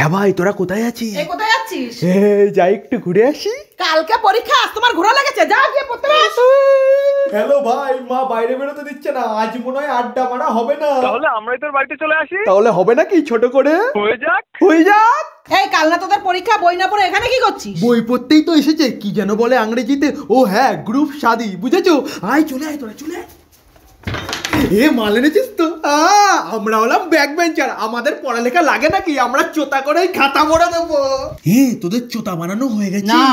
হ্যাঁ ভাই, তোরা কোথায় আছিস? এই কোথায় যাচ্ছিস? যাই একটু ঘুরে আসি। কালকে পরীক্ষা, আজ তোমার ঘোরা লেগেছে, যা গিয়ে পড়তে বস। হ্যালো ভাই, মা বাইরে বেরোতে দিচ্ছে না, আজ মনে হয় আড্ডা মারা হবে না। তাহলে আমরাই তোর বাড়িতে চলে আসি। তাহলে হবে নাকি ছোট করে? হয়ে যাক। এই কাল না তোদের পরীক্ষা, বই না পড়ে এখানে কি করছিস? বই পড়তেই তো এসেছে, কি যেন বলে ইংরেজিতে, ও হ্যাঁ গ্রুপ শাদি, বুঝেছো? আয় চলে আয়, তোরা চলে আয়। মাল এনেছিস তো? আমরা হলাম ব্যাক বেঞ্চার, আমাদের পড়ালেখা লাগে নাকি? আমরা চোতা করেই খাতা ভরে দেবো। তোদের চোতা বানানো হয়ে গেছে? না,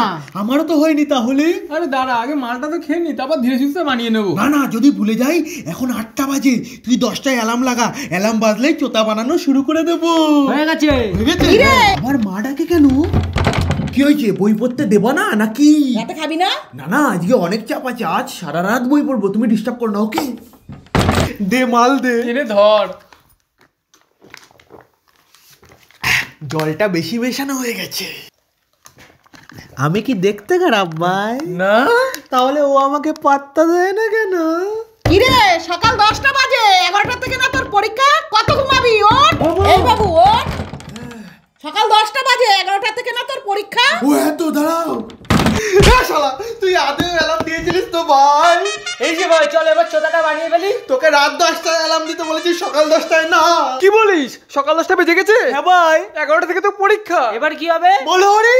আমারও তো হয়নি। তাহলে আরে দাঁড়া, আগে মালটা তো খেয়ে নি, তারপর ধীরে সুস্থে বানিয়ে নেবো। না না, যদি ভুলে যাই, এখন 8টা বাজে, তুই 10টায় অ্যালার্ম লাগা, অ্যালার্ম বাজলেই চোতা বানানো শুরু করে দেবো। হয়ে গেছে। আমার মা ডাকে কেন? কি হয়েছে? বই পড়তে দেবো না নাকি? রাতে খাবি না? না না, আজকে অনেক চাপ আছে, আজ সারা রাত বই পড়বো, তুমি ডিস্টার্ব করো না, ওকে? দে মাল দে। এনে ধর। জলটা বেশি মেশানো হয়ে গেছে। আমি কি দেখতে খারাপ ভাই? না। তাহলে ও আমাকে পাত্তা দেয় না কেন? কিরে, সকাল 10টা বাজে, 11টা থেকে না তোর পরীক্ষা? কত ঘুমাবি? ওঠ। এই বাবু ওঠ। সকাল 10টা বাজে, 11টা থেকে না তোর পরীক্ষা? ও এত দাঁড়াও। শালা, তুই আদৌ অ্যালার্ম দিয়েছিলিস তো ভাই? এই যে ভাই, চল এবার চোদাটা বানিয়ে ফেলি। তোকে রাত 10টায় অ্যালার্ম দিতে বলেছি, সকাল 10টায় না। কি বলিস? সকাল 10টা বেজে গেছে? হ্যাঁ ভাই, 11টা থেকে তো পরীক্ষা, এবার কি হবে? বলো হরি।